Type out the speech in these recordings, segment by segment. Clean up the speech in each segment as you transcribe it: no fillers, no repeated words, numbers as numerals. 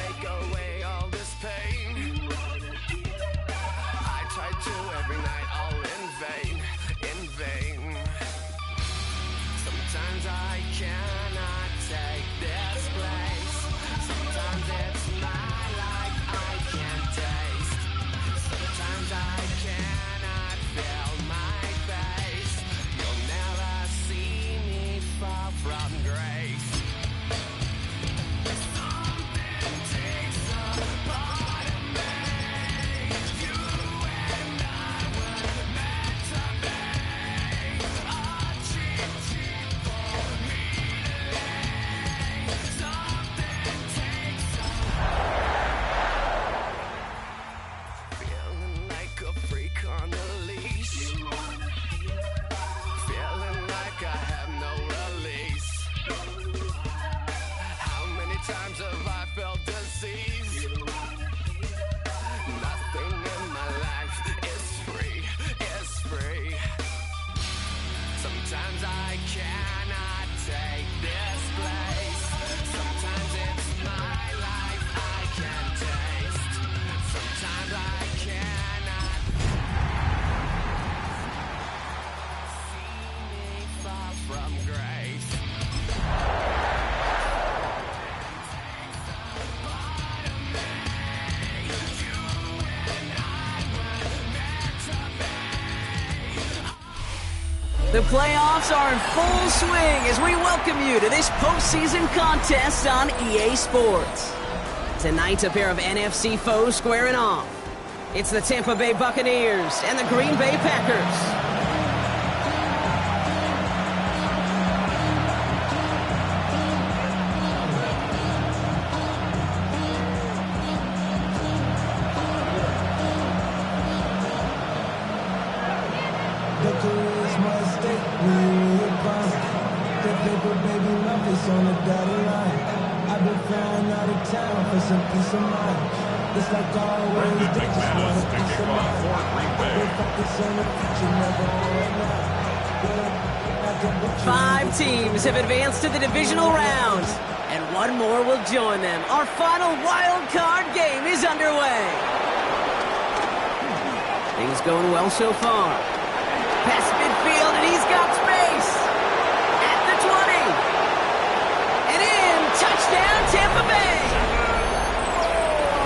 take away all this pain. I try to every night, all in vain, in vain. Sometimes I cannot take this place. Sometimes it's my life I can't taste. Sometimes I cannot feel my face. You'll never see me fall from grace. Something takes a part of me. You and I were meant to be. A cheat for me to lay. Something takes a... Feeling like a freak on a leash. Feeling like I have no release. How many times have I felt disease? Nothing in my life is free, is free. Sometimes I cannot take this place. Sometimes it's my life I can't taste. Sometimes I cannot see me fall from grace. The playoffs are in full swing as we welcome you to this postseason contest on EA Sports. Tonight, a pair of NFC foes squaring off. It's the Tampa Bay Buccaneers and the Green Bay Packers. On the dotted line, I've been flying out of town for some peace of mind. It's like always, they just want a piece of mind. I've been focused on the future, never on right now. 5 teams have advanced to the divisional round, and one more will join them. Our final wild card game is underway. Things going well so far. Past midfield, and he's got space. At the 20. Touchdown, Tampa Bay!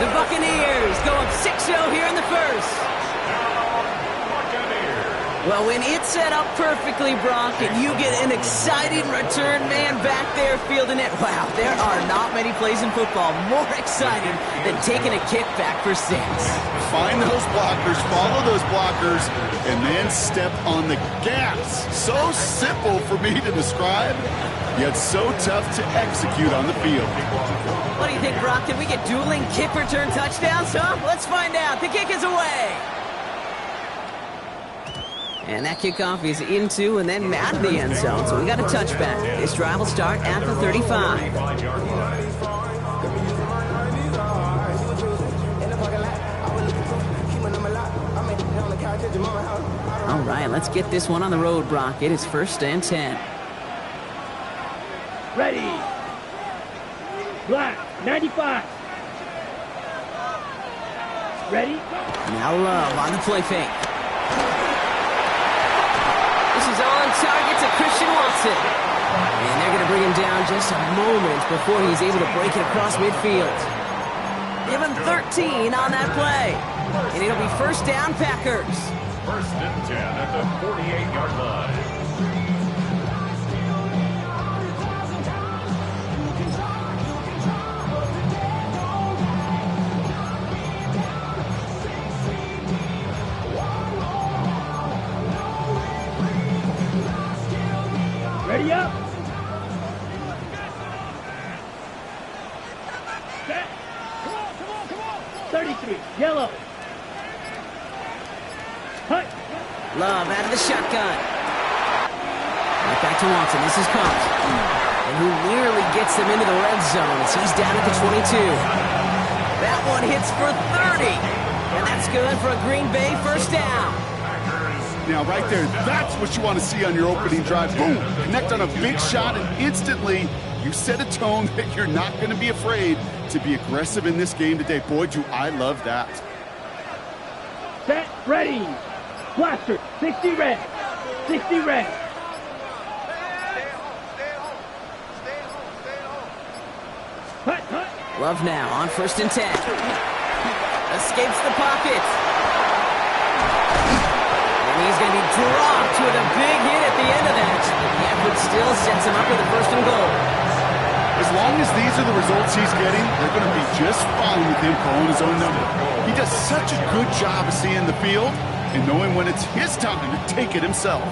The Buccaneers go up 6-0 here in the first. Well, when it's set up perfectly, Brock, and you get an exciting return man back there fielding it, wow, there are not many plays in football more exciting than taking a kick back for 6. Find those blockers, follow those blockers, and then step on the gas. So simple for me to describe, yet so tough to execute on the field. What do you think, Brock? Can we get dueling kick return touchdowns, huh? Let's find out. The kick is away. And that kickoff is into and then out of the end zone, so we got a touchback. This drive will start at the 35. All right, let's get this one on the road, Brock. It is 1st and 10. Ready. Black, 95. Ready? Now Love on the play fake. This is on target to Christian Watson. And they're going to bring him down just a moment before he's able to break it across midfield. Give him 13 on that play. And it'll be 1st down, Packers. 1st and 10 at the 48-yard line. Ready up. Set. 33. Yellow. Hut. Love out of the shotgun. Right back to Watson. This is Combs. And who nearly gets them into the red zone as he's down at the 22. That one hits for 30. And that's good for a Green Bay 1st down. Now, right there, that's what you want to see on your opening drive. Boom! Connect on a big shot, and instantly You set a tone that you're not going to be afraid to be aggressive in this game today. Boy, do I love that. Set, ready. Blaster, 60 red. 60 red. Hut, hut. Love now on 1st and 10. Escapes the pocket. And he's going to be dropped with a big hit at the end of that. The effort still sets him up with a 1st and goal. As long as these are the results he's getting, they're going to be just fine with him calling his own number. He does such a good job of seeing the field and knowing when it's his time to take it himself.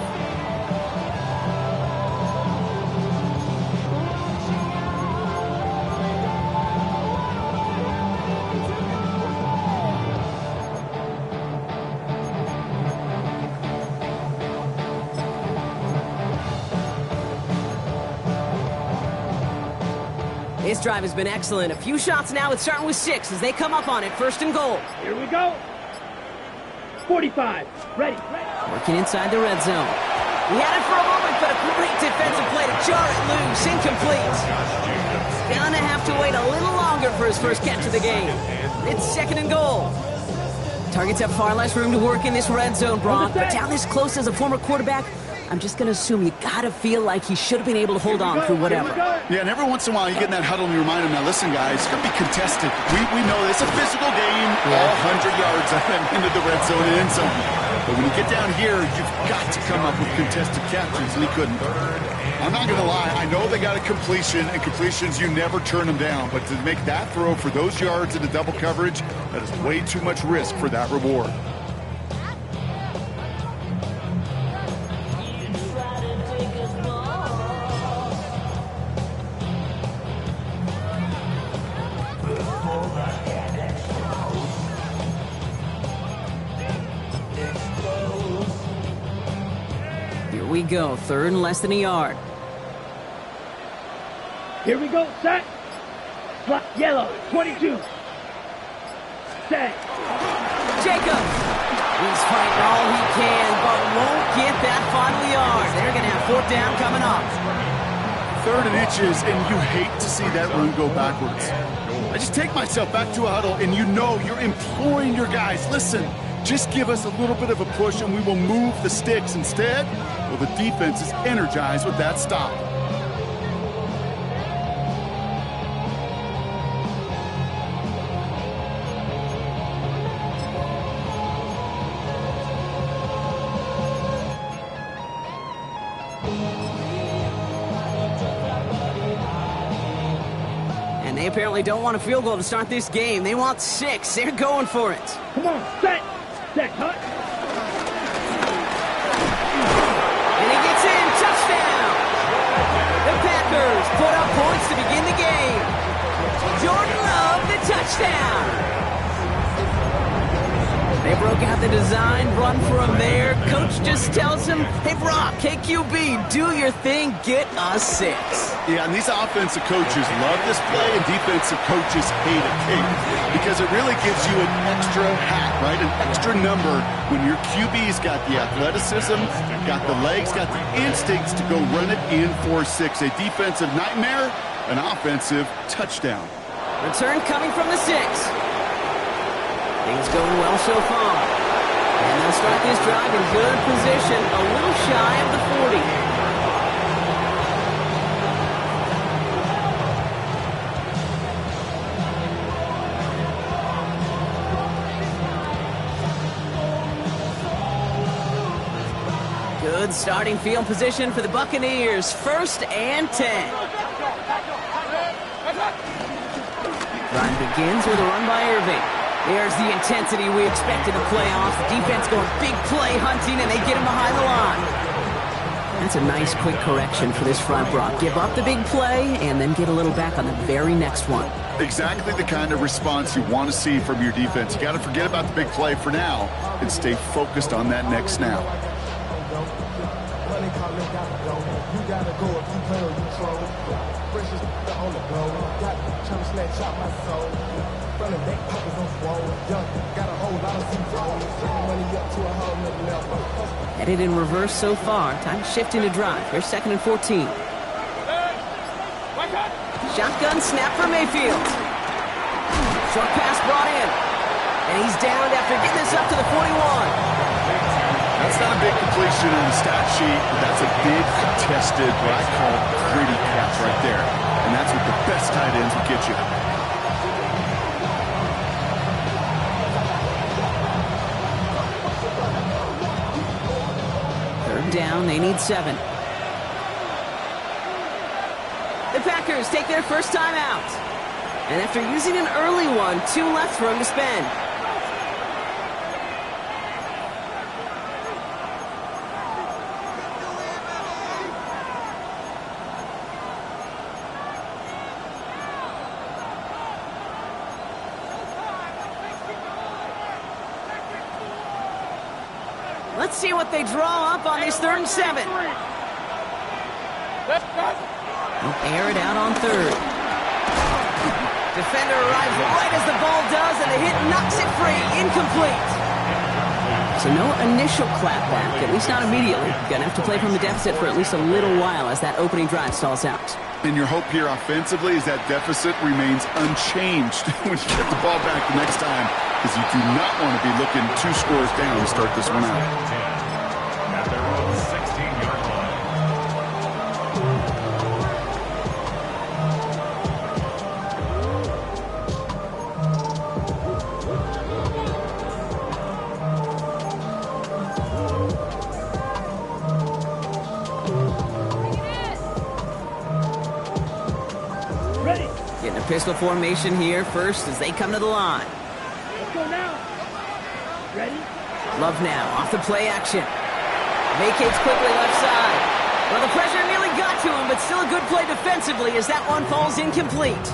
This drive has been excellent. A few shots now. It's starting with 6 as they come up on it. 1st and goal. Here we go. 45. Ready. Working inside the red zone. He had it for a moment, but a great defensive play to jar it loose. Incomplete. Gonna have to wait a little longer for his first catch of the game. It's 2nd and goal. Targets have far less room to work in this red zone, Brock. But down this close as a former quarterback, I'm just going to assume you got to feel like he should have been able to hold on through whatever. Yeah, and every once in a while you get in that huddle and you remind him, now listen, guys, it's going to be contested. We know it's a physical game, all 100 yards into the red zone and end zone. But when you get down here, you've got to come up with contested captures, and he couldn't. I'm not going to lie. I know they got a completion, and completions, you never turn them down. But to make that throw for those yards into double coverage, that is way too much risk for that reward. Here we go. 3rd and less than a yard. Here we go. Set. Slot yellow. 22. Set. Jacob. He's fighting all he can, but won't get that final yard. They're going to have 4th down coming up. 3rd and inches, and you hate to see that run go backwards. I just take myself back to a huddle, and you know you're imploring your guys, listen, just give us a little bit of a push, and we will move the sticks. Instead, well, the defense is energized with that stop. And they apparently don't want a field goal to start this game. They want 6. They're going for it. Come on. Set. Set. Hut. And he gets in. Touchdown. The Packers put up points to begin the game. Jordan Love, the touchdown. They broke out the design run for him there. Coach just tells him, hey, Brock, KQB, do your thing, get us 6. Yeah, and these offensive coaches love this play, and defensive coaches hate it because it really gives you an extra hat, right? An extra number when your QB's got the athleticism, got the legs, got the instincts to go run it in for 6. A defensive nightmare, an offensive touchdown. Return coming from the 6. Things going well so far. And they'll start this drive in good position, a little shy of the 40. Good starting field position for the Buccaneers. 1st and 10. Drive begins with a run by Irving. There's the intensity we expected in the playoffs. The defense going big play hunting, and they get him behind the line. That's a nice quick correction for this front, Brock. Give up the big play, and then get a little back on the very next one. Exactly the kind of response you want to see from your defense. You got to forget about the big play for now and stay focused on that next snap. Headed in reverse so far. Time to shift into drive. Here's 2nd and 14. Shotgun snap for Mayfield. Short pass brought in. And he's downed after getting this up to the 41. That's not a big completion on the stat sheet, but that's a big contested, what I call gritty catch right there. And that's what the best tight ends will get you. Third down, they need 7. The Packers take their first time out. And after using an early one, 2 left for him to spend. Let's see what they draw up on this 3rd and 7. They'll air it out on 3rd. Defender arrives right as the ball does, and the hit knocks it free. Incomplete. So no initial clapback, at least not immediately. Gonna have to play from the deficit for at least a little while as that opening drive stalls out. And your hope here offensively is that deficit remains unchanged when you get the ball back the next time, because you do not want to be looking 2 scores down to start this one out. At their own 16-yard line. Ready. Getting a pistol formation here first as they come to the line. Let's go now. Ready. Love now, off the play action. Vacates quickly left side. Well, the pressure nearly got to him, but still a good play defensively as that one falls incomplete.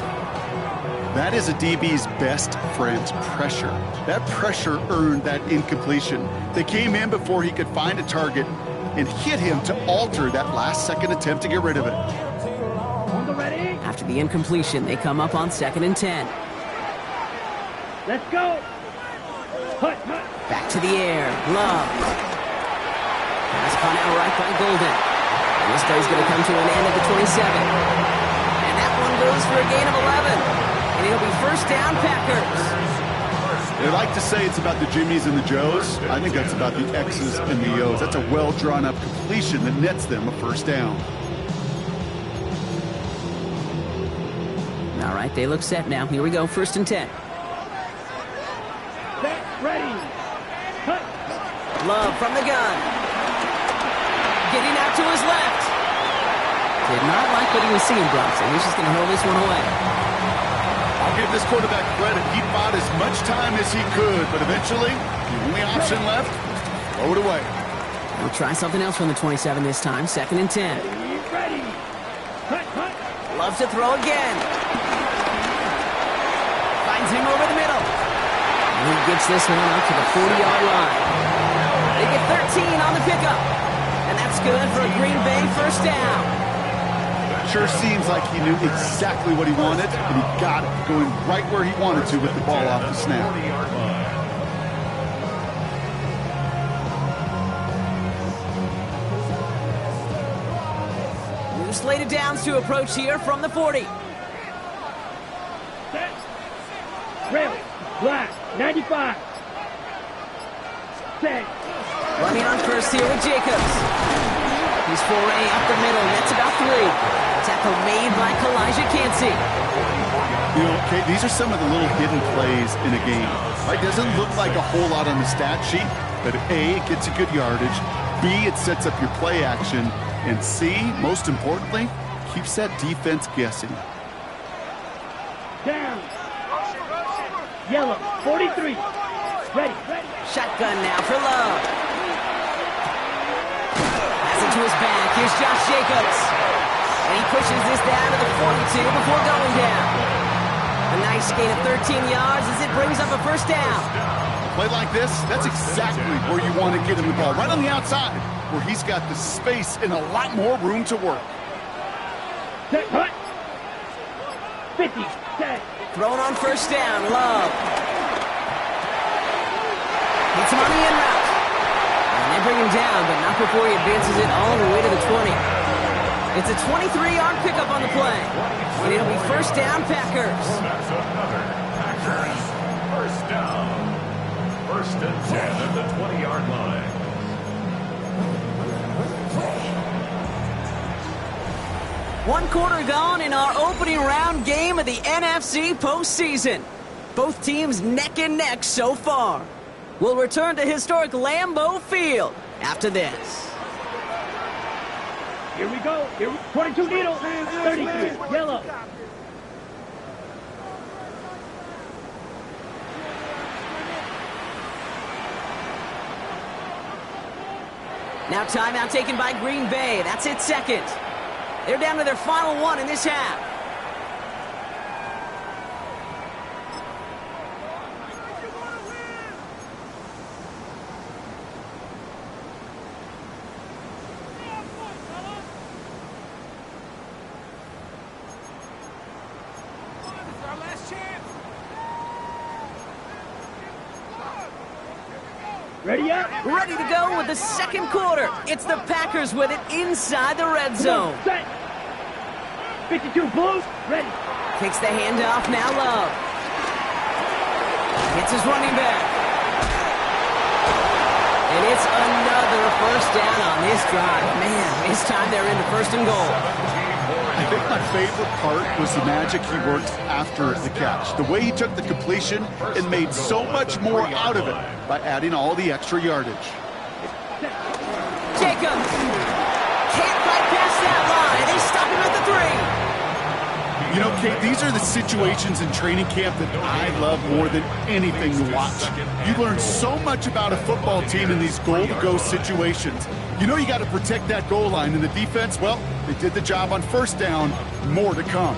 That is a DB's best friend, pressure. That pressure earned that incompletion. They came in before he could find a target and hit him to alter that last-second attempt to get rid of it. On the ready. After the incompletion, they come up on 2nd and 10. Let's go. Hut, hut. Back to the air. Love. Pass caught out right by Golden. And this play's going to come to an end at the 27. And that one goes for a gain of 11. And it'll be first down, Packers. They like to say it's about the Jimmies and the Joes. I think that's about the X's and the O's. That's a well-drawn-up completion that nets them a first down. All right, they look set now. Here we go, 1st and 10. Set. Ready. Hut. Love from the gun. Getting out to his left. Did not like what he was seeing, Bronson. He's just going to hurl this one away. I'll give this quarterback credit. He fought as much time as he could, but eventually, the only option left, throw it away. We'll try something else from the 27 this time, 2nd and 10. Ready. Hut, hut. Loves to throw again. Finds him over the middle. And he gets this one up to the 40-yard line. They get 13 on the pickup. And that's good for a Green Bay first down. Sure seems like he knew exactly what he wanted, and he got it, going right where he wanted to with the ball off the snap. 40-yard line. New slated downs to approach here from the 40. Set. Rail. Black. 95. Set. Running on first here with Jacobs. He's foray up the middle. That's about 3. Tackle made by Kalijah Cansey. You know, okay, these are some of the little hidden plays in a game. Right? Doesn't look like a whole lot on the stat sheet, but A, it gets you good yardage. B, it sets up your play action. And C, most importantly, keeps that defense guessing. Down. Yellow. 43. Ready. Ready. Shotgun now for Love. Pass it to his back. Here's Josh Jacobs. And he pushes this down to the 42 before going down. A nice gain of 13 yards as it brings up a first down. Play like this, that's exactly where you want to get him the ball. Right on the outside, where he's got the space and a lot more room to work. Set. Hut. 50. Set. Thrown on first down. Love. Hits him on the in route. And they bring him down, but not before he advances it all the way to the 20. It's a 23-yard pickup on the play. And it'll be first down, Packers. That's another Packers first down. First and 10 at the 20-yard line. One quarter gone in our opening round game of the NFC postseason. Both teams neck and neck so far. We'll return to historic Lambeau Field after this. Here we go. 22 needle. 33. Yellow. Now timeout taken by Green Bay. That's its second. They're down to their final one in this half. Ready up. Ready to go with the second quarter. It's the Packers with it inside the red zone. Set. 52 Blues. Ready. Takes the handoff, now Love. Hits his running back. And it's another first down on this drive. Man, this time they're into first and goal. I think my favorite part was the magic he worked after the catch. The way he took the completion and made so much more out of it by adding all the extra yardage. Jacobs can't bypass that line. They stop him at the 3. You know, Kate, these are the situations in training camp that I love more than anything to watch. You learn so much about a football team in these goal-to-go situations. You know you got to protect that goal line, and the defense, well, they did the job on first down. More to come.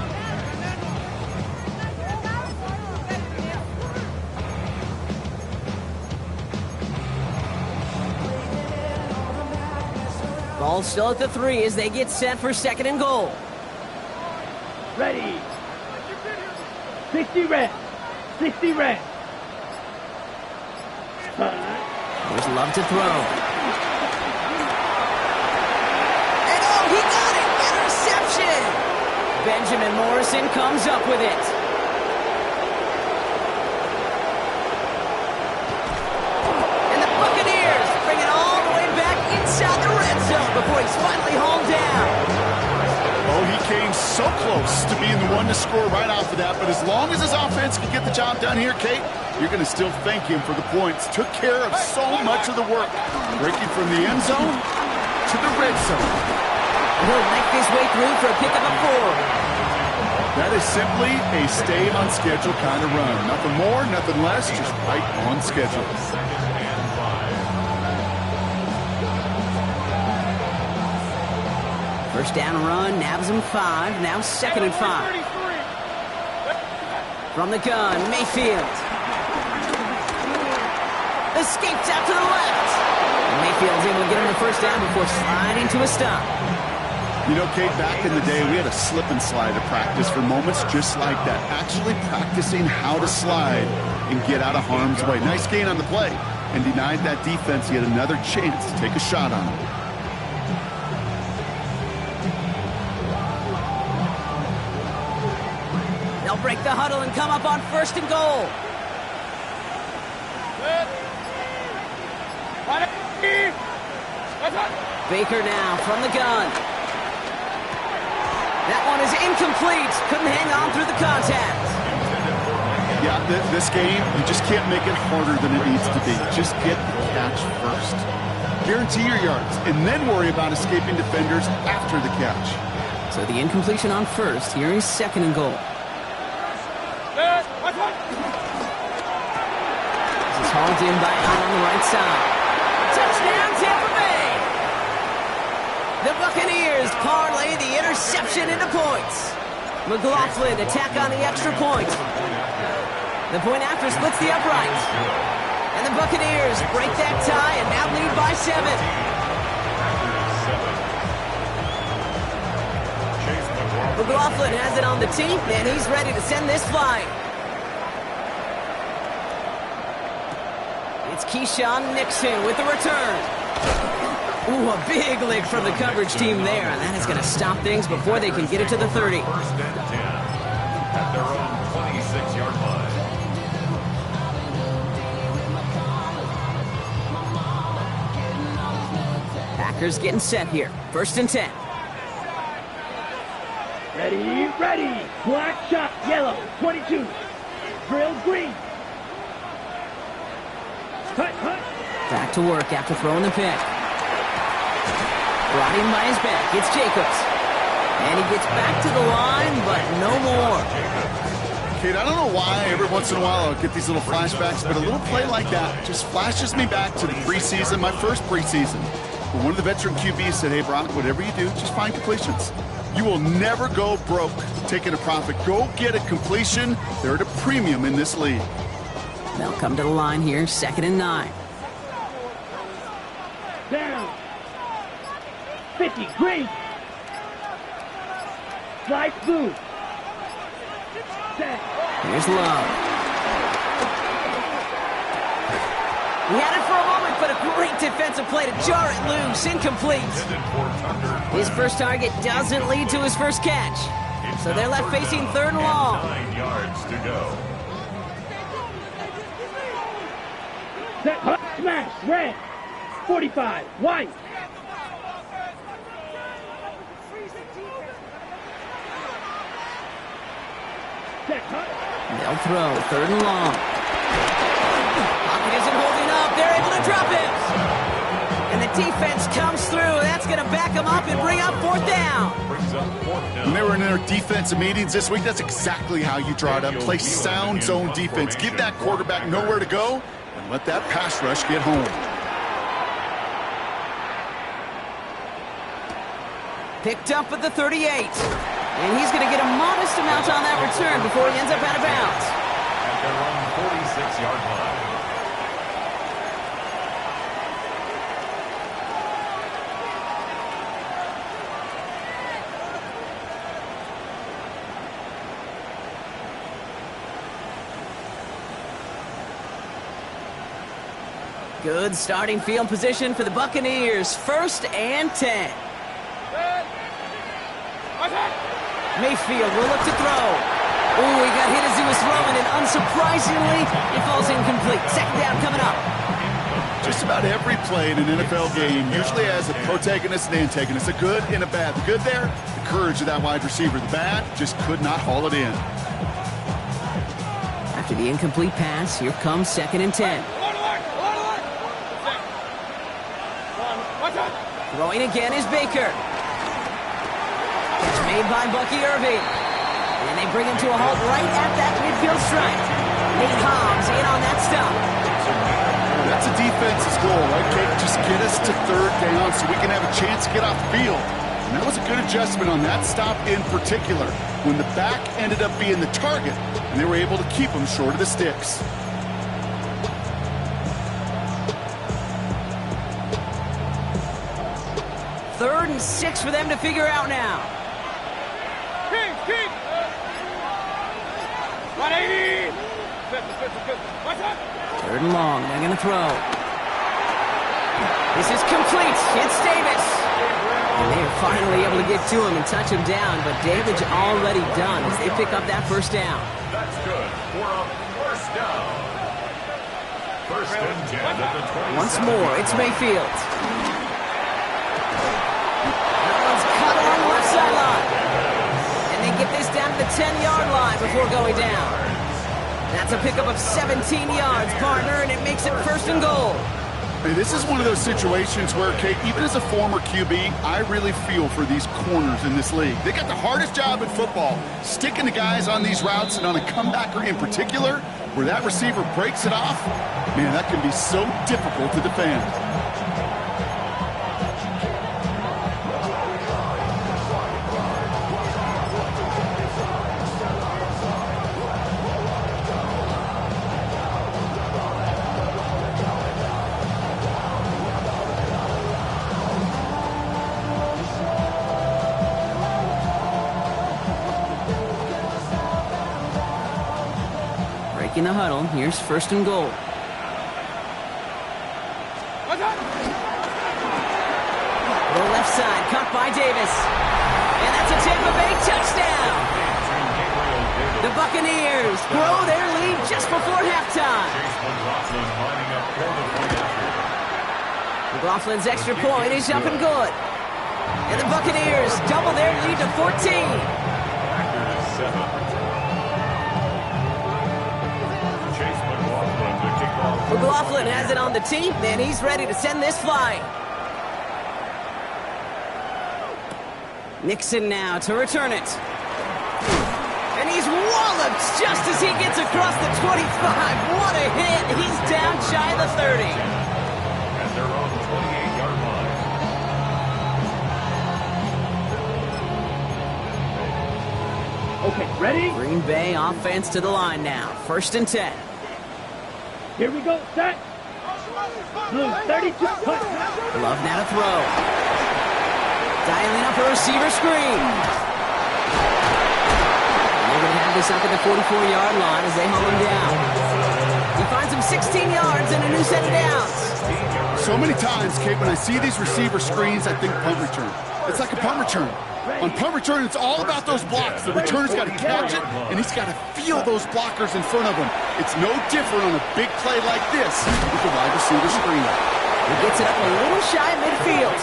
Ball still at the 3 as they get set for second and goal. Ready. 60 red. 60 red. There's Love to throw. And oh, he got it! Interception! Benjamin Morrison comes up with it. And the Buccaneers bring it all the way back inside the red zone before he's finally hauled down. Oh, he came so close to being the one to score right off of that, but as long as his offense can get the job done here, Kate, you're going to still thank him for the points. Took care of so much of the work, breaking from the end zone to the red zone. He'll make his way through for a pickup of 4. That is simply a stay on schedule kind of run. Nothing more, nothing less, just right on schedule. First down run, nabs him 5, now second and 5. From the gun, Mayfield. Escapes out to the left. And Mayfield's able to get him the first down before sliding to a stop. You know, Kate, back in the day, we had a slip and slide to practice for moments just like that. Actually practicing how to slide and get out of harm's way. Nice gain on the play. And denied that defense yet another chance to take a shot on him. They'll break the huddle and come up on first and goal. Baker now from the gun. That one is incomplete. Couldn't hang on through the contact. Yeah, this game, you just can't make it harder than it needs to be. Just get the catch first. Guarantee your yards, and then worry about escaping defenders after the catch. So the incompletion on first. Here is second and goal. This is hauled in by Allen on the right side. Touchdown, Tampa Bay! The Buccaneers parlay the interception into points. McLaughlin attack on the extra point. The point after splits the upright. And the Buccaneers break that tie and now lead by 7. McLaughlin has it on the tee, and he's ready to send this flying. It's Keyshawn Nixon with the return. Ooh, a big lick from the coverage team there, and that is going to stop things before they can get it to the 30. First and 10 at their own 26-yard line. Packers getting set here. First and 10. Ready, ready. Black shot, yellow, 22. Drill green. Hut, hut. Back to work after throwing the pick. Brought in by his back. It's Jacobs. And he gets back to the line, but no more. Kid, I don't know why every once in a while I'll get these little flashbacks, but a little play like that just flashes me back to the preseason, my first preseason. But one of the veteran QBs said, hey, Brock, whatever you do, just find completions. You will never go broke taking a profit. Go get a completion. They're at a premium in this league. They'll come to the line here, 2nd and 9. Down. 50, green. Slide blue. Set. Here's Love. He had it for a moment, but a great defensive play to jar it loose. Incomplete. His first target doesn't lead to his first catch. So they're left facing 3rd and long. 9 yards to go. Set, hut, smash, red. 45, white. Set, hut. They'll throw 3rd and long. Pocket isn't holding up. They're able to drop it. And the defense comes through. That's going to back them up and bring up 4th down. Brings up 4th down. When they were in their defensive meetings this week, that's exactly how you draw it up. Play sound zone defense. Give that quarterback nowhere to go and let that pass rush get home. Picked up at the 38. And he's going to get a modest amount on that return before he ends up out of bounds. At their own 46-yard line. Good starting field position for the Buccaneers. 1st and 10. Mayfield will look to throw. Oh, he got hit as he was throwing, and unsurprisingly, it falls incomplete. 2nd down coming up. Just about every play in an NFL game usually has a protagonist and antagonist, a good and a bad. The good there, the courage of that wide receiver. The bad, just could not haul it in. After the incomplete pass, here comes 2nd and 10. Throwing again is Baker. Catch made by Bucky Irving. And they bring him to a halt right at that midfield stripe. Nate Hobbs in on that stop. That's a defense's goal, right, Kate? Just get us to 3rd down so we can have a chance to get off the field. And that was a good adjustment on that stop in particular, when the back ended up being the target, and they were able to keep him short of the sticks. Third and 6 for them to figure out now. King. 180. 3rd and long. They're going to throw. This is complete. It's Davis. And they're finally able to get to him and touch him down, but damage already done as they pick up that 1st down. That's good for a 1st down. 1st and 10 at the 20. Once more, it's Mayfield. Cut along the left sideline. And they get this down to the 10-yard line before going down. That's a pickup of 17 yards, partner, and it makes it 1st and goal. Hey, this is one of those situations where, Kate, even as a former QB, I really feel for these corners in this league. They got the hardest job in football, sticking the guys on these routes and on a comebacker in particular, where that receiver breaks it off. Man, that can be so difficult to defend. In the huddle, here's 1st and goal. left side, caught by Davis. And that's a Tampa Bay touchdown. The Buccaneers grow their lead just before halftime. McLaughlin's extra point is up and good. And the Buccaneers double their lead to 14. McLaughlin has it on the tee, and he's ready to send this flying. Nixon now to return it. And he's walloped just as he gets across the 25. What a hit. He's down shy of the 30. At their own 28-yard line. Okay, ready? Green Bay offense to the line now. 1st and 10. Here we go, set. Blue 32. Love now to throw. Dialing up a receiver screen. They're going to have this up at the 44-yard line as they hold him down. He finds him 16 yards and a new set of downs. So many times, Kate, when I see these receiver screens, I think punt return. It's like a punt return. On punt return, it's all about those blocks. The returner's got to catch it, and he's got to feel those blockers in front of him. It's no different on a big play like this with the wide receiver screen. He gets it up a little shy of midfield.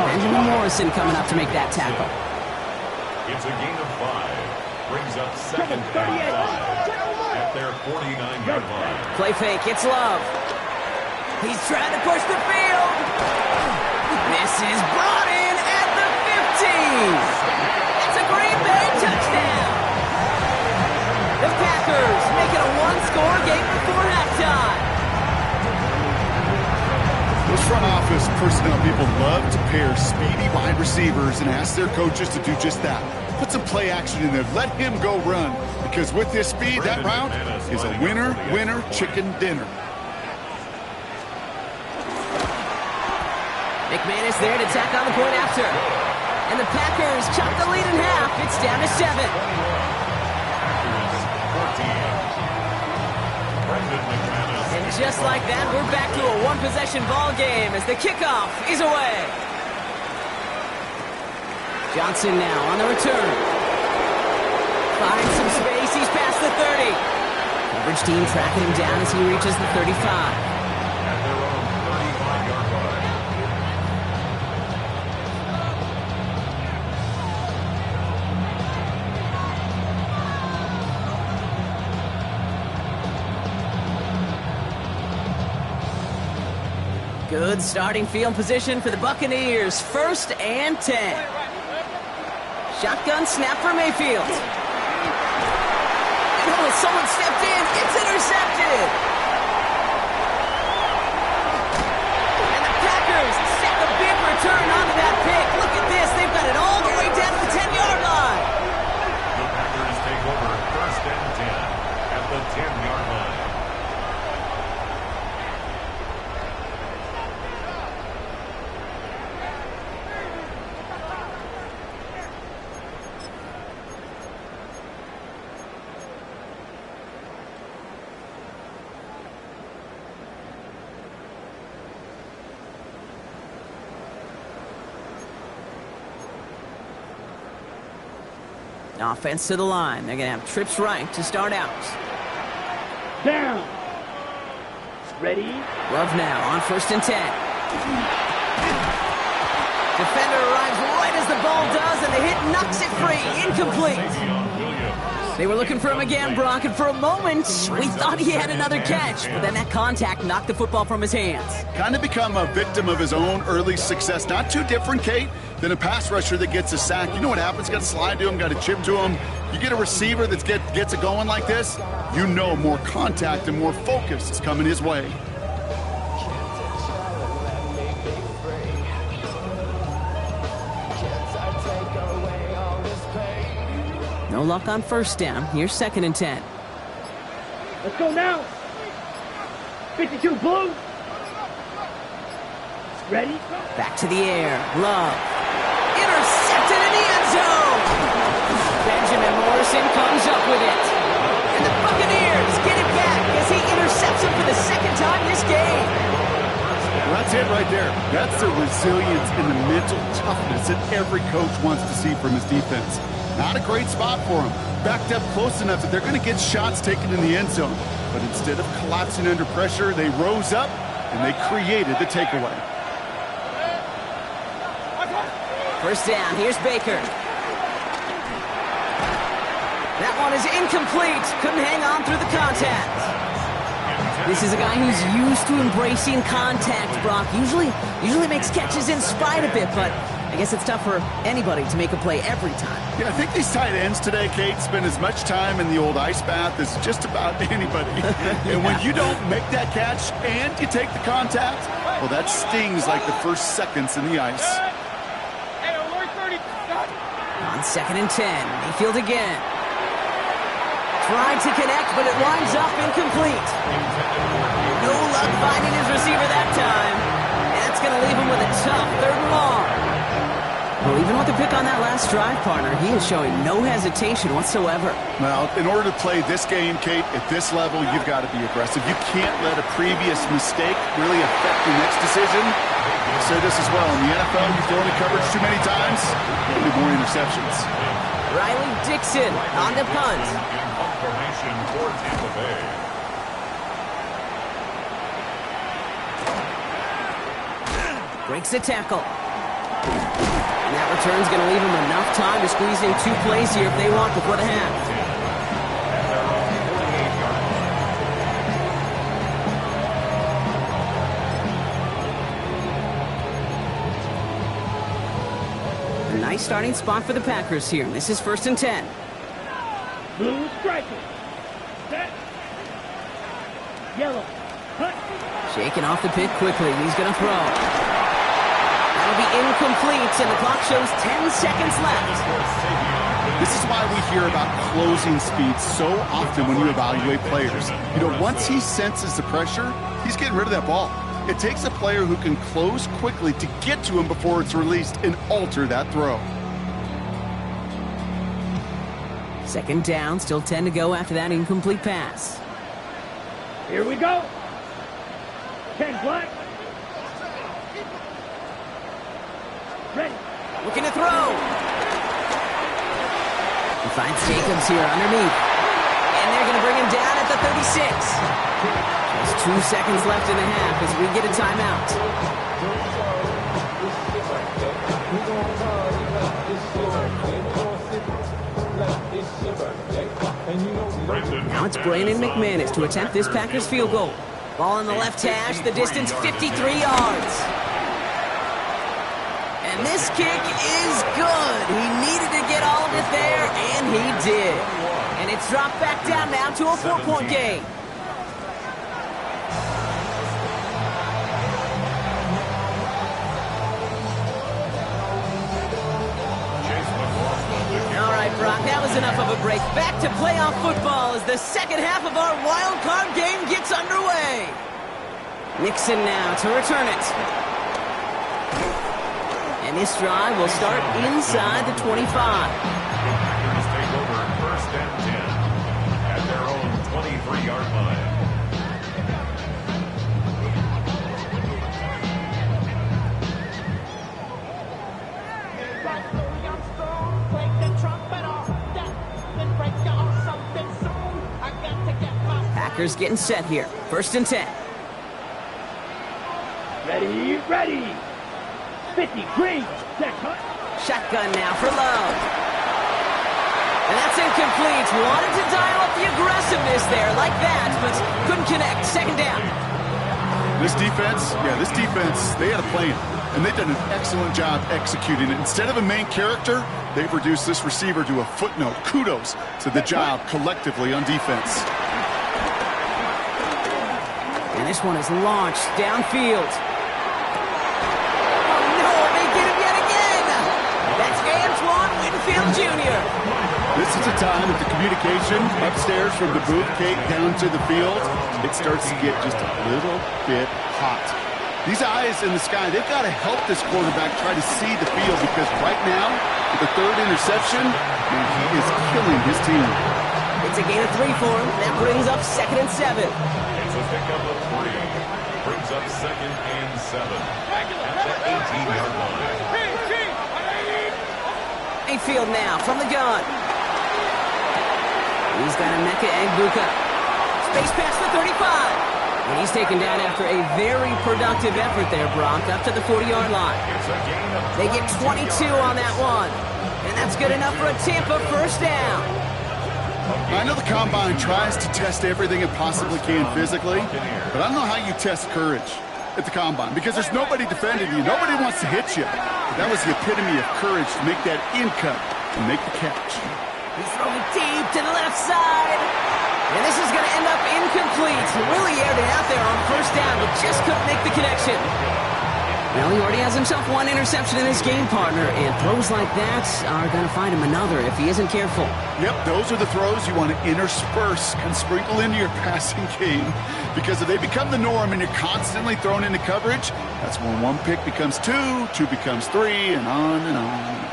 Benjamin Morrison coming up to make that tackle. It's a gain of 5. Brings up 2nd and 5 at their 49-yard line. Play fake, it's Love. He's trying to push the field. This is brought in at the 15. It's a Green Bay touchdown. The Packers make it a one-score game before halftime. Those front office personnel people love to pair speedy wide receivers and ask their coaches to do just that. Put some play action in there. Let him go run. Because with his speed, that route is a winner, winner, chicken dinner. McManus there to tack on the point after. And the Packers chop the lead in half. It's down to 7. And just like that, we're back to a one-possession ball game as the kickoff is away. Johnson now on the return. Finds some space. He's past the 30. Coverage team tracking him down as he reaches the 35. At their own 35-yard line. Good starting field position for the Buccaneers. 1st and 10. Shotgun snap for Mayfield. And oh, someone stepped in. It's intercepted. And the Packers set the big return onto that pick. Look at this. They've got it all the way down to the 10-yard line. The Packers take over 1st and 10 at the 10-yard line. Offense to the line. They're going to have trips right to start out. Down. Ready? Love now on 1st and 10. Defender arrives right as the ball does, and the hit knocks it free. Incomplete. They were looking for him again, Brock, and for a moment, we thought he had another catch, but then that contact knocked the football from his hands. Kind of become a victim of his own early success. Not too different, Kate, than a pass rusher that gets a sack. You know what happens? Got to slide to him, got to chip to him. You get a receiver that gets it going like this, you know more contact and more focus is coming his way. No luck on 1st down. Here's 2nd and 10. Let's go now. 52 Blue. Ready? Back to the air. Love. Intercepted in the end zone. Benjamin Morrison comes up with it. And the Buccaneers get it back as he intercepts him for the 2nd time this game. That's it right there. That's the resilience and the mental toughness that every coach wants to see from his defense. Not a great spot for him. Backed up close enough that they're going to get shots taken in the end zone. But instead of collapsing under pressure, they rose up and they created the takeaway. First down, here's Baker. That one is incomplete. Couldn't hang on through the contact. This is a guy who's used to embracing contact, Brock. Usually makes catches in spite of it, but I guess it's tough for anybody to make a play every time. Yeah, I think these tight ends today, Kate, spend as much time in the old ice bath as just about anybody. And when you don't make that catch and you take the contact, well, that stings like the first seconds in the ice. On 2nd and 10, Mayfield again. Tried to connect, but it winds up incomplete. No luck finding his receiver that time. And that's going to leave him with a tough 3rd and long. Well, even with the pick on that last drive, partner, he is showing no hesitation whatsoever. Well, in order to play this game, Kate, at this level, you've got to be aggressive. You can't let a previous mistake really affect your next decision. I say this as well. In the NFL, you throw into coverage too many times, there'll be more interceptions. Riley Dixon on the punt. Formation for Tampa Bay. Breaks the tackle. And that return's going to leave him enough time to squeeze in 2 plays here if they want before the half. A nice starting spot for the Packers here. This is 1st and 10. Blue striker. Set. Yellow. Hunt. Shaking off the pick quickly. He's going to throw. That'll be incomplete, and the clock shows 10 seconds left. This is why we hear about closing speed so often when you evaluate players. You know, once he senses the pressure, he's getting rid of that ball. It takes a player who can close quickly to get to him before it's released and alter that throw. 2nd down, still 10 to go after that incomplete pass. Here we go. 10 black. Ready. Looking to throw. He finds Jacobs here underneath. And they're going to bring him down at the 36. Just 2 seconds left in the half as we get a timeout. Now it's Brandon McManus to attempt this Packers field goal. Ball on the left hash, the distance 53 yards. And this kick is good. He needed to get all of it there, and he did. And it's dropped back down now to a 4-point game. All right, Brock, that was enough of a break. Back to playoff football as the second half of our wild card game gets underway. Nixon now to return it. And this drive will start inside the 25. Packers take over 1st and 10 at their own 23-yard line. Packers getting set here. 1st and 10. Ready, ready. 50, green, set, cut. Shotgun now for Love. And that's incomplete. Wanted to dial up the aggressiveness there like that, but couldn't connect. 2nd down. This defense, they had a plan, and they've done an excellent job executing it. Instead of a main character, they've reduced this receiver to a footnote. Kudos to the job collectively on defense. And this one is launched downfield. Oh, no, they get him yet again. That's Antoine Winfield Jr. This is a time with the communication upstairs from the booth, Kate, down to the field. It starts to get just a little bit hot. These eyes in the sky, they've got to help this quarterback try to see the field, because right now, with the 3rd interception, man, he is killing his team. It's a gain of 3 for him. That brings up 2nd and 7. It's a pickup of 3. Brings up 2nd and 7. At the 18-yard line. Mayfield now from the gun. He's got a Emeka Egbuka. Space pass to 35. And he's taken down after a very productive effort there, Brock, up to the 40-yard line. They get 22 on that one. And that's good enough for a Tampa first down. I know the Combine tries to test everything it possibly can physically, but I don't know how you test courage at the Combine because there's nobody defending you. Nobody wants to hit you. But that was the epitome of courage to make that in cut and make the catch. He's throwing deep to the left side. And this is going to end up incomplete. He really aired it out there on first down, but just couldn't make the connection. Well, he already has himself 1 interception in his game, partner, and throws like that are going to find him another if he isn't careful. Yep, those are the throws you want to intersperse and sprinkle into your passing game, because if they become the norm and you're constantly thrown into coverage, that's when 1 pick becomes 2, 2 becomes 3, and on and on.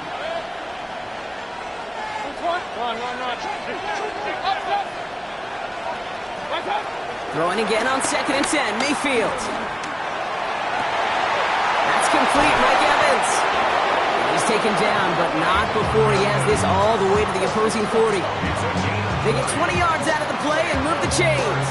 Throwing again on 2nd and 10, Mayfield. That's complete, Mike Evans. He's taken down, but not before he has this all the way to the opposing 40. They get 20 yards out of the play and move the chains.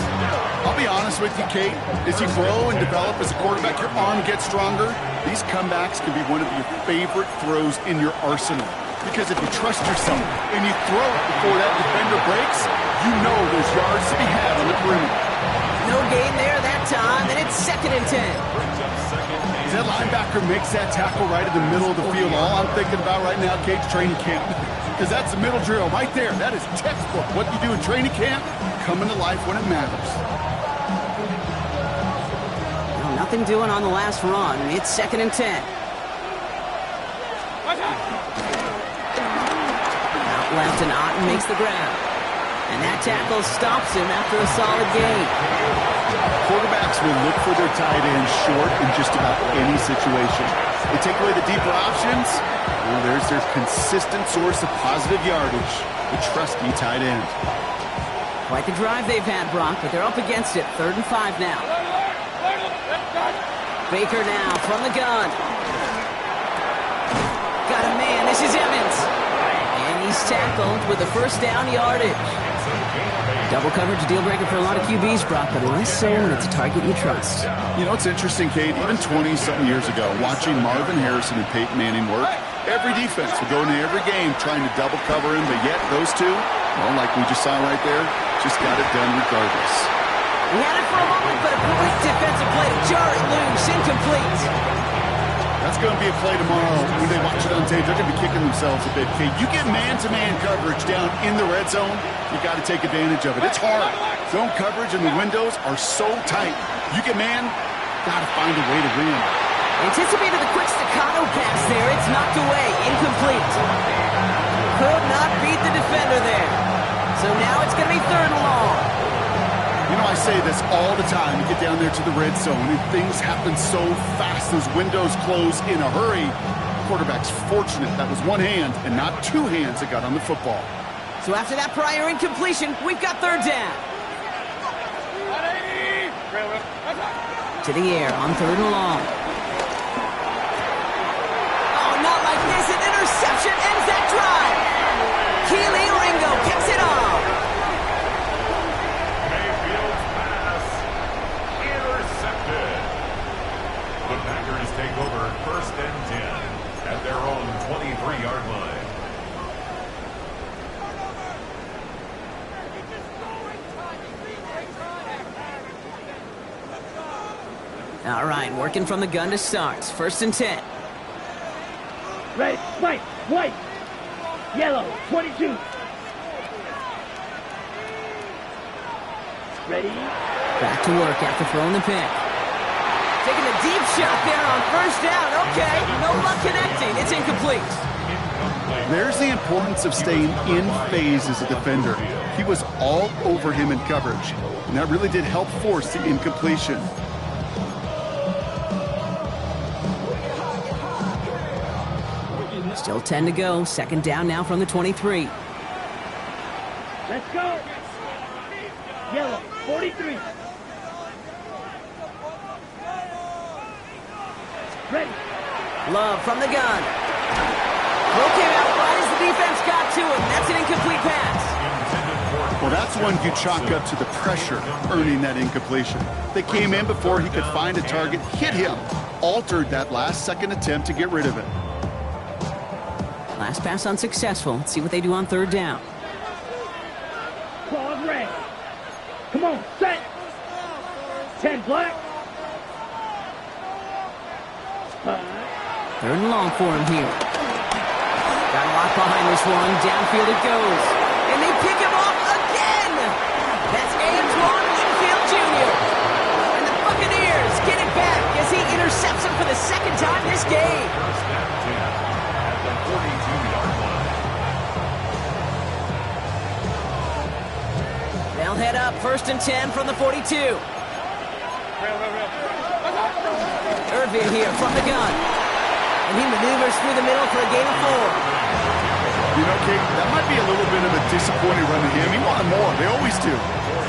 I'll be honest with you, Kate. As you grow and develop as a quarterback, your arm gets stronger. These comebacks can be one of your favorite throws in your arsenal. Because if you trust yourself and you throw it before that defender breaks, you know there's yards to be had on the perimeter. No gain there that time, and it's 2nd and 10. As that linebacker makes that tackle right in the middle of the field, all I'm thinking about right now, Kate's training camp. Because that's the middle drill right there. That is textbook. What you do in training camp, coming to life when it matters. Well, nothing doing on the last run. It's 2nd and 10. Out left, and Otten makes the grab. And that tackle stops him after a solid gain. Quarterbacks will look for their tight end short in just about any situation. They take away the deeper options. Well, there's their consistent source of positive yardage, the trusty tight end. Quite the drive they've had, Brock, but they're up against it. 3rd and 5 now. Baker now from the gun. Got a man. This is Evans. And he's tackled with the first down yardage. Double coverage, a deal breaker for a lot of QBs, Brock, but less so when it's a target you trust. You know, it's interesting, Kate, even 20-something years ago, watching Marvin Harrison and Peyton Manning work, every defense would go into every game trying to double cover him, but yet those two, well, like we just saw right there, just got it done regardless. He had it for a moment, but a quick defensive play to jar it loose, incomplete. That's going to be a play tomorrow. When they watch it on tape, they're going to be kicking themselves a bit. Kate, you get man-to-man coverage down in the red zone, you got to take advantage of it. It's hard. Zone coverage and the windows are so tight. You get man, got to find a way to win. Anticipated the quick staccato pass there. It's knocked away, incomplete. Could not beat the defender there. So now it's going to be 3rd and long. You know, I say this all the time. You get down there to the red zone, and things happen so fast. Those windows close in a hurry. Quarterback's fortunate that was 1 hand and not 2 hands that got on the football. So after that prior incompletion, we've got 3rd down. To the air on 3rd and long. Oh, not like this. An interception ends that drive. Keely Ringo kicks it off. The Packers take over 1st and 10 at their own 23-yard line. All right, working from the gun to start. 1st and 10. Red, white, white, yellow, 22. Ready? Back to work after throwing the pick. Taking a deep shot there on 1st down. Okay, no luck connecting. It's incomplete. There's the importance of staying in phase as a defender. He was all over him in coverage, and that really did help force the incompletion. Still 10 to go. 2nd down now from the 23. Let's go. yellow, 43. Ready. Love from the gun. Broke him out right as the defense got to him. That's an incomplete pass. Well, that's one you chalk up to the pressure earning that incompletion. They came in before he could find a target, hit him, altered that last-second attempt to get rid of it. Last pass unsuccessful. Let's see what they do on third down. Claws red. Come on, set. 10 black. 5. Third and long for him here. Got a lot behind this one. Downfield it goes. And they pick him off again. That's Antoine Winfield Jr. And the Buccaneers get it back as he intercepts him for the second time this game. First and 10 at the 42-yard line. They'll head up 1st and 10 from the 42. Irvin here from the gun. And he maneuvers through the middle for a gain of 4. You know, Kate, that might be a little bit of a disappointing run to him. He wanted more. They always do.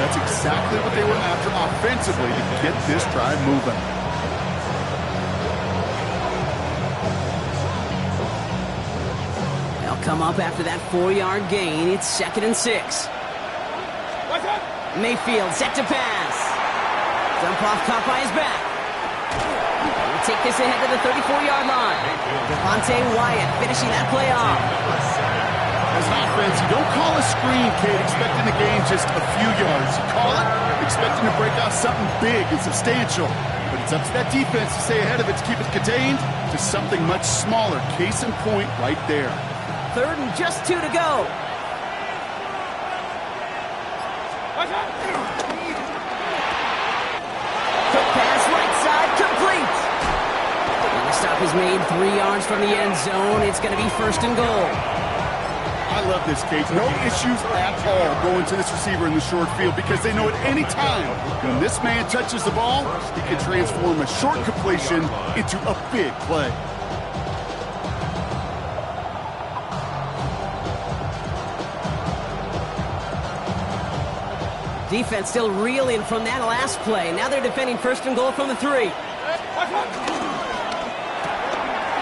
That's exactly what they were after offensively to get this drive moving. They'll come up after that 4-yard gain. It's 2nd and 6. Mayfield set to pass. Dump off caught by his back. We'll take this ahead to the 34-yard line. Devontae Wyatt finishing that play off. As an offense, you don't call a screen, Kate, expecting to gain just a few yards. You call it expecting to break off something big and substantial. But it's up to that defense to stay ahead of it, to keep it contained to something much smaller. Case in point right there. 3rd and just 2 to go. Quick pass right side, complete. And the stop is made 3 yards from the end zone. It's going to be 1st and goal. I love this, Kate. No issues at all going to this receiver in the short field because they know at any time when this man touches the ball, he can transform a short completion into a big play. Defense still reeling from that last play. Now they're defending 1st and goal from the 3.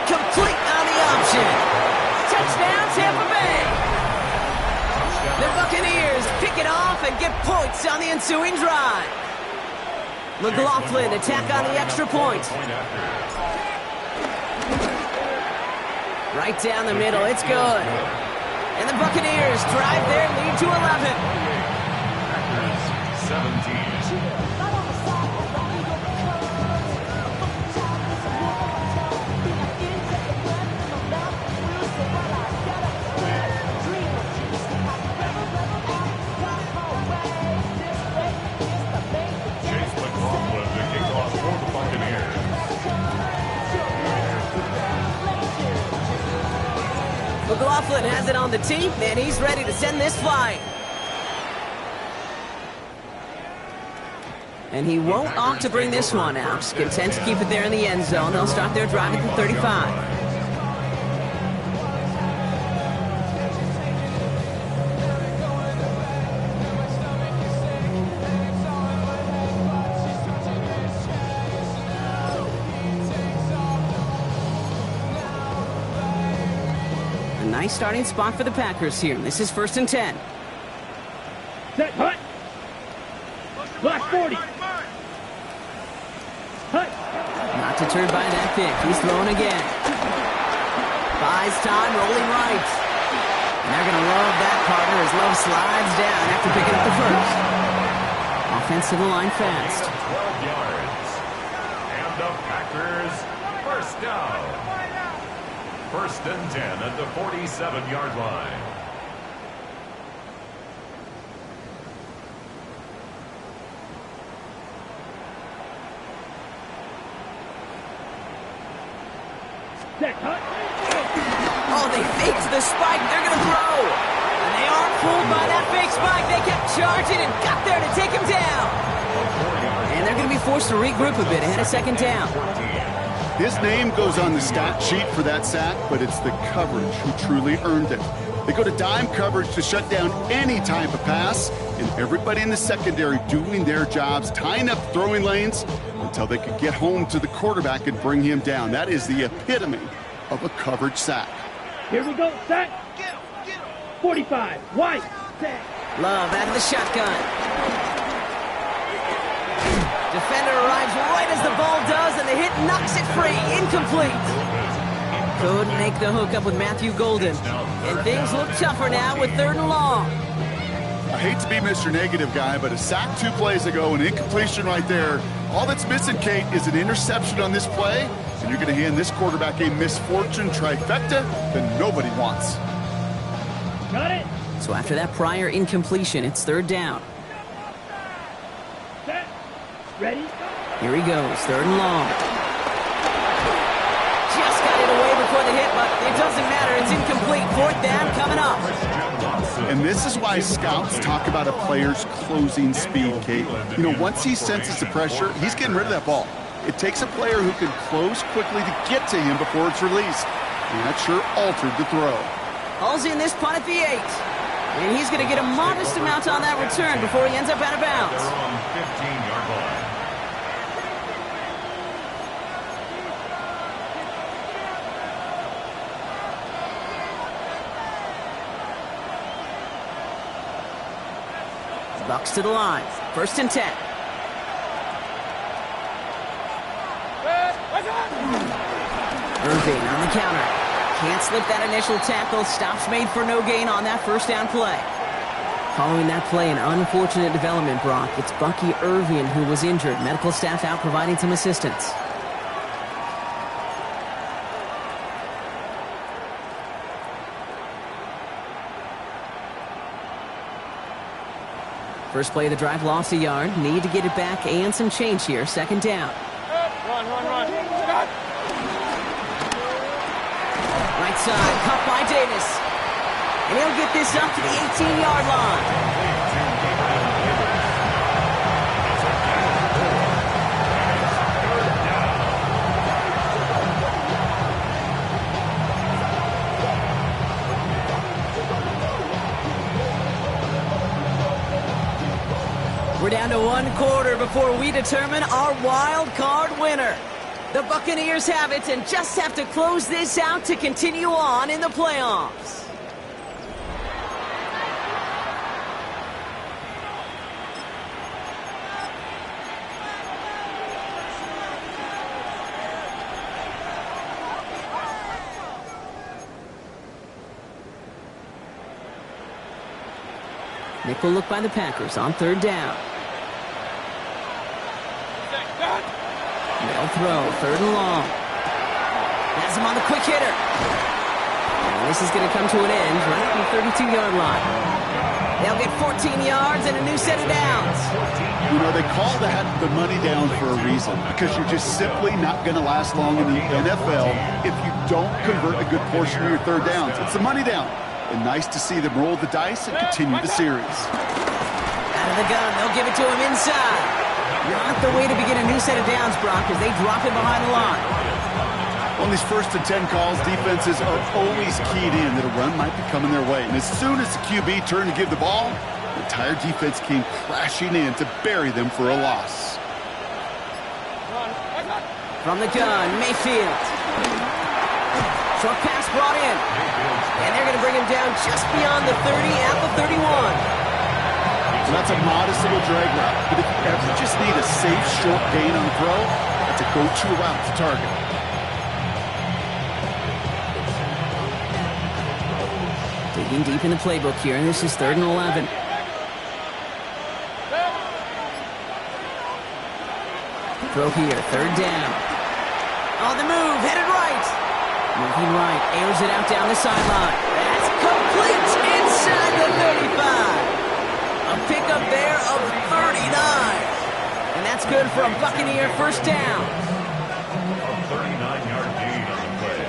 Complete on the option. Touchdown, Tampa Bay. The Buccaneers pick it off and get points on the ensuing drive. McLaughlin attack on the extra point. Right down the middle, it's good. And the Buccaneers drive their lead to 11. 17. McLaughlin has it on the tee, and he's ready to send this flying. And he won't opt to bring this one out. Content to keep it there in the end zone. They'll start their drive at the 35. A nice starting spot for the Packers here. This is 1st and 10. Set, hut. Black 40. Hut. Not deterred by that pick. He's throwing again. Buys time, rolling right. And they're going to love that, partner, as Love slides down after picking up the first. Offense to the line fast. 12 yards. And the Packers first down. 1st and 10 at the 47-yard line. Oh, they faked the spike. They're going to throw. And they aren't fooled by that fake spike. They kept charging and got there to take him down. And they're going to be forced to regroup a bit ahead of 2nd down. His name goes on the stat sheet for that sack, but it's the coverage who truly earned it. They go to dime coverage to shut down any type of pass. and everybody in the secondary doing their jobs, tying up throwing lanes until they could get home to the quarterback and bring him down. That is the epitome of a coverage sack. Here we go, sack. 45, White, sack. Love out of the shotgun. Defender arrives right as the ball does, and the hit knocks it free. Incomplete. Couldn't make the hook up with Matthew Golden. And things look tougher now with 3rd and long. I hate to be Mr. Negative guy, but a sack 2 plays ago, an incompletion right there. All that's missing, Kate, is an interception on this play, and you're going to hand this quarterback a misfortune trifecta that nobody wants. Got it. So after that prior incompletion, it's 3rd down. Set. Ready. Here he goes, 3rd and long. Just got it away before the hit, but it doesn't matter. It's incomplete. 4th down coming up. And this is why scouts talk about a player's closing speed, Kate. You know, once he senses the pressure, he's getting rid of that ball. It takes a player who can close quickly to get to him before it's released. And that sure altered the throw. Hauls in this punt at the 8. And he's going to get a modest amount on that return before he ends up out of bounds. They're on 15-yard line. Bucks to the line. 1st and 10. Irving on the counter. Can't slip that initial tackle. Stops made for no gain on that 1st down play. Following that play, an unfortunate development, Brock. It's Bucky Irving who was injured. Medical staff out providing some assistance. First play of the drive, lost a yard. Need to get it back and some change here. 2nd down. Run. Right side, caught by Davis. And he'll get this up to the 18-yard line. We're down to 1 quarter before we determine our wild card winner. The Buccaneers have it and just have to close this out to continue on in the playoffs. Nickel look by the Packers on 3rd down. They'll throw, 3rd and long. Has him on the quick hitter. And this is going to come to an end right at the 32-yard line. They'll get 14 yards and a new set of downs. You know, they call that the money down for a reason, because you're just simply not going to last long in the NFL if you don't convert a good portion of your 3rd downs. It's the money down. And nice to see them roll the dice and continue the series. Out of the gun, they'll give it to him inside. Not the way to begin a new set of downs, Brock, as they drop it behind the line. On these 1st and 10 calls, defenses are always keyed in that a run might be coming their way. And as soon as the QB turned to give the ball, the entire defense came crashing in to bury them for a loss. From the gun, Mayfield. Short pass brought in. And they're going to bring him down just beyond the 30 at the 31. So that's a modest little drag route. But if you ever just need a safe, short gain on the throw, that's a go-to route to target. Digging deep in the playbook here, and this is 3rd and 11. Throw here, 3rd down. On the move, headed right. Moving right, airs it out down the sideline. That's complete inside the 35. A pickup there of 39. And that's good for a Buccaneer 1st down. A 39-yard gain on the play.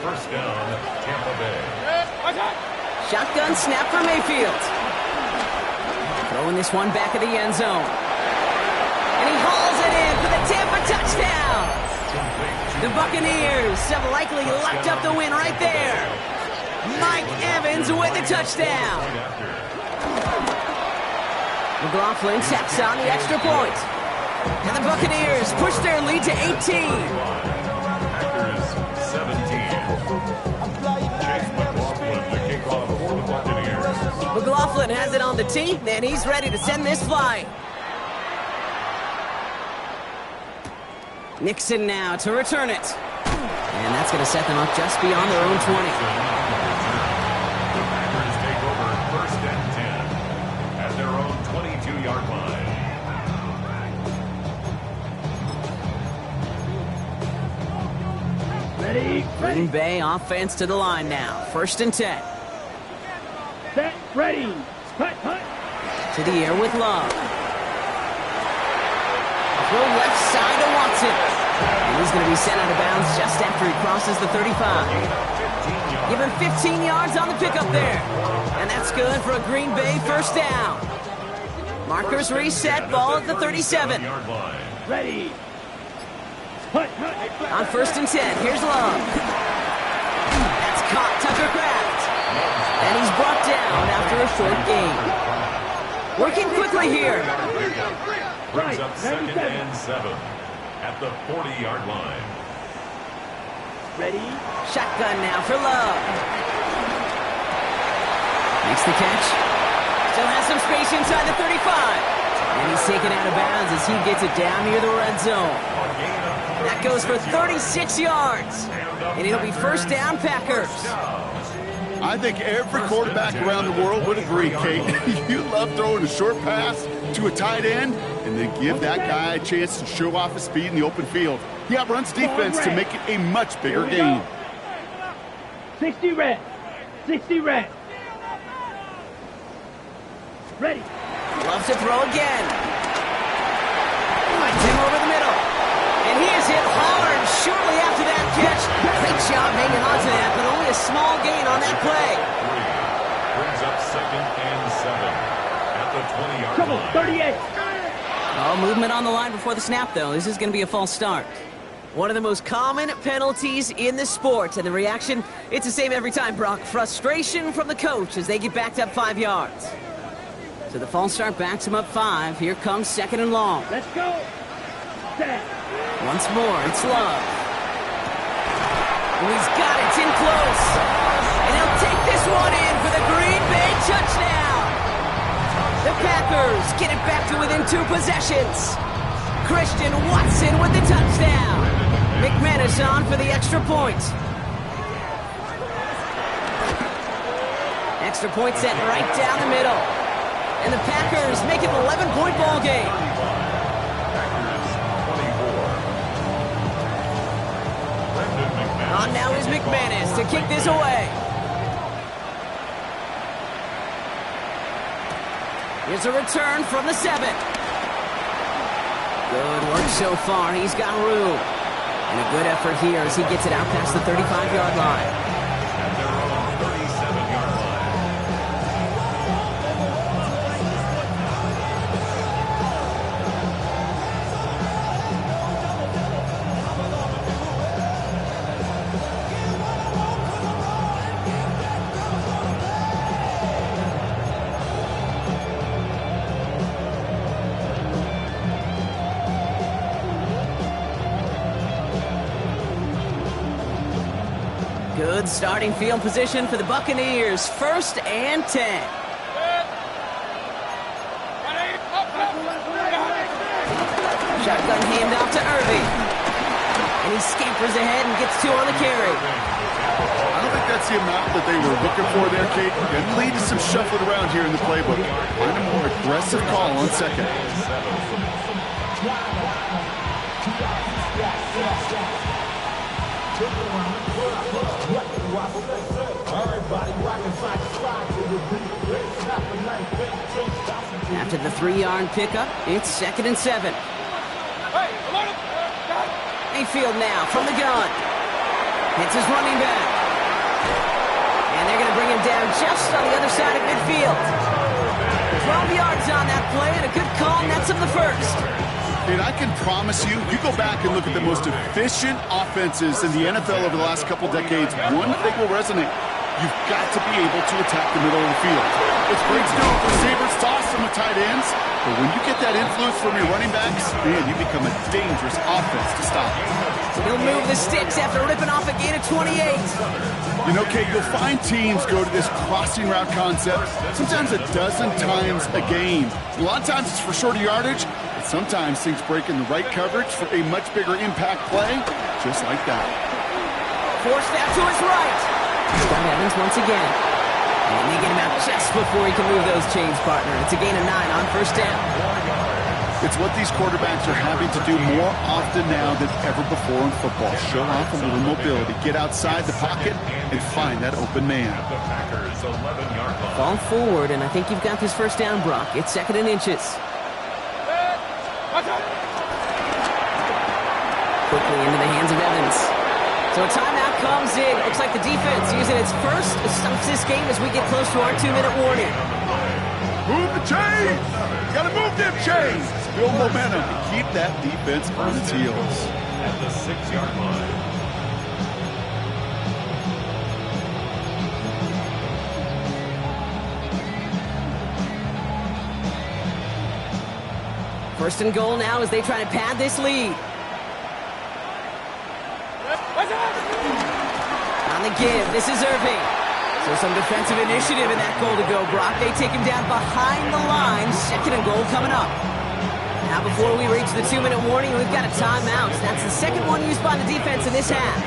1st down, Tampa Bay. Shotgun snap for Mayfield. Throwing this one back of the end zone. And he hauls it in for the Tampa touchdown. The Buccaneers have likely locked up the win right there. Mike Evans with the touchdown. McLaughlin tacks on the extra point. And the Buccaneers push their lead to 18. Packers 17. Chase McLaughlin to kick off for the Buccaneers. McLaughlin has it on the tee, and he's ready to send this flying. Nixon now to return it. And that's going to set them up just beyond their own 20. The Packers take over 1st and 10 at their own 22-yard line. Ready? Green Bay offense to the line now. 1st and 10. Set. Ready. Punt. To the air with Love. Throw left side to Watson. And he's going to be sent out of bounds just after he crosses the 35. Give him 15 yards on the pickup there. And that's good for a Green Bay 1st down. Markers reset, ball at the 37. Ready. Punt. On 1st and 10, here's Love. That's caught Tucker Kraft. And he's brought down after a short gain. Working quickly here. Brings up 2nd and 7 at the 40-yard line. Ready. Shotgun now for Love. Makes the catch. Still has some space inside the 35. And he's taken out of bounds as he gets it down near the red zone. That goes for 36 yards. And it'll be 1st down Packers. I think every quarterback around the world would agree, Kate. You love throwing a short pass to a tight end and then give that guy a chance to show off his speed in the open field. He outruns defense to make it a much bigger game. 60 red. 60 red. Ready. Loves to throw again. Finds him over the middle. And he is hit hard shortly after that catch. Great job hanging on to that, but only a small gain on that play. Brings up 2nd and 7 at the 20-yard Trouble. line. 38. Oh, movement on the line before the snap, though. This is going to be a false start. One of the most common penalties in the sport, and the reaction, it's the same every time, Brock. Frustration from the coach as they get backed up 5 yards. So the false start backs him up 5. Here comes 2nd and long. Let's go. Set. Once more, it's Love. And he's got it. It's in close. And he'll take this one in for the Green Bay touchdown. The Packers get it back to within 2 possessions. Christian Watson with the touchdown. McManus on for the extra point. Extra point set right down the middle. And the Packers make it an 11-point ball game. On now is McManus to kick this away. Here's a return from the 7. Good work so far. He's got room. And a good effort here as he gets it out past the 35-yard line. At their own 37-yard line. Good starting field position for the Buccaneers. 1st and 10. Shotgun handoff to Irving. And he scampers ahead and gets 2 on the carry. I don't think that's the amount that they were looking for there, Kate. It leads to some shuffling around here in the playbook. Find a more aggressive call on 2nd. After the 3-yard pickup, it's 2nd and 7. Mayfield now from the gun. Hits his running back. And they're going to bring him down just on the other side of midfield. 12 yards on that play and a good call nets him the 1st. And I can promise you, you go back and look at the most efficient offenses in the NFL over the last couple decades, one thing will resonate. you've got to be able to attack the middle of the field. It's great to do with receivers, toss them with tight ends, but when you get that influence from your running backs, man, you become a dangerous offense to stop. He'll move the sticks after ripping off a gain of 28. You know, Kate, you'll find teams go to this crossing route concept sometimes a dozen times a game. A lot of times it's for shorter yardage, but sometimes things break in the right coverage for a much bigger impact play, just like that. Forced out to his right. Scott Evans once again. And they get him out just before he can move those chains, partner. It's a gain of 9 on first down. It's what these quarterbacks are having to do more often now than ever before in football. Show off a little mobility, get outside the pocket, and find that open man. Fall forward, and I think you've got this first down, Brock. It's 2nd and inches. Quickly into the hands of Evans. So a timeout comes in. Looks like the defense using its first stops this game as we get close to our 2-minute warning. Move the chains! You gotta move them chains! Build momentum to keep that defense on its heels. At the 6-yard line. First and goal now as they try to pad this lead. On the give, this is Irving. So some defensive initiative in that goal to go, Brock. They take him down behind the line. 2nd and goal coming up. Now before we reach the 2-minute warning, we've got a timeout. That's the second one used by the defense in this half.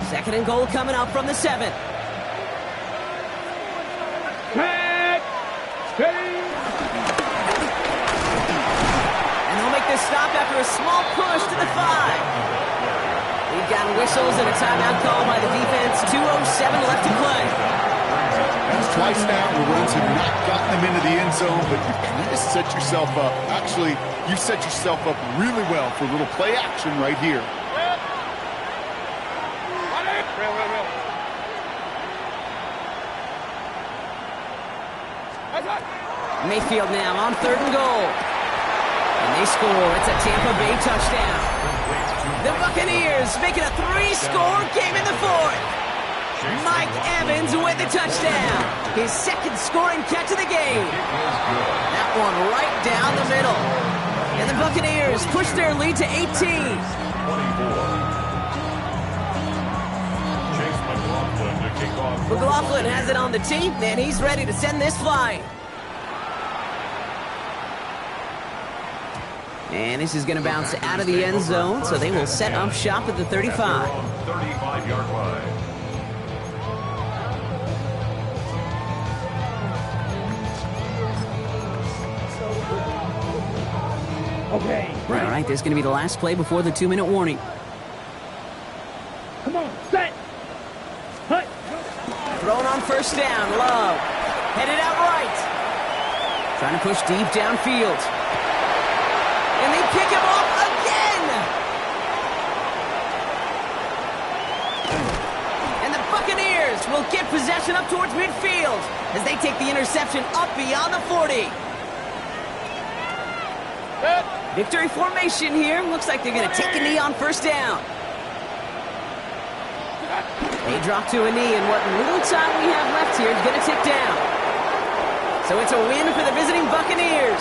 2nd and goal coming up from the 7. And they'll make this stop after a small push to the 5. We've got whistles and a timeout call by the defense. 2:07 left to play. That's twice now the runs have not gotten them into the end zone, but you kind of set yourself up. Actually, you set yourself up really well for a little play action right here. Mayfield now on 3rd and goal. And they score. It's a Tampa Bay touchdown. The Buccaneers make it a 3-score game in the 4th. Mike Evans with the touchdown. His 2nd scoring catch of the game. That one right down the middle. And the Buccaneers push their lead to 18. McLaughlin has it on the tee, and he's ready to send this flying. And this is going to bounce out of the end zone, so they will set up shop at the 35. 35-yard line. Okay. All right, this is going to be the last play before the 2-minute warning. Come on, set. Hut. Thrown on first down, Love. Headed out right. Trying to push deep downfield. And they pick him off again! And the Buccaneers will get possession up towards midfield as they take the interception up beyond the 40. Victory formation here. Looks like they're going to take a knee on first down. They drop to a knee, and what little time we have left here is going to tick down. So it's a win for the visiting Buccaneers.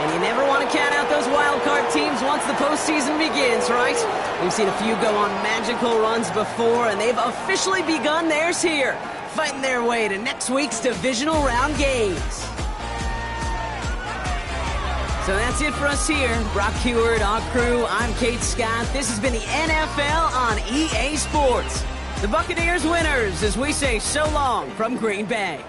And you never want to count out those wildcard teams once the postseason begins, right? We've seen a few go on magical runs before, and they've officially begun theirs here, fighting their way to next week's divisional round games. So that's it for us here. Brock Heward, our crew, I'm Kate Scott. This has been the NFL on EA Sports. The Buccaneers winners as we say so long from Green Bay.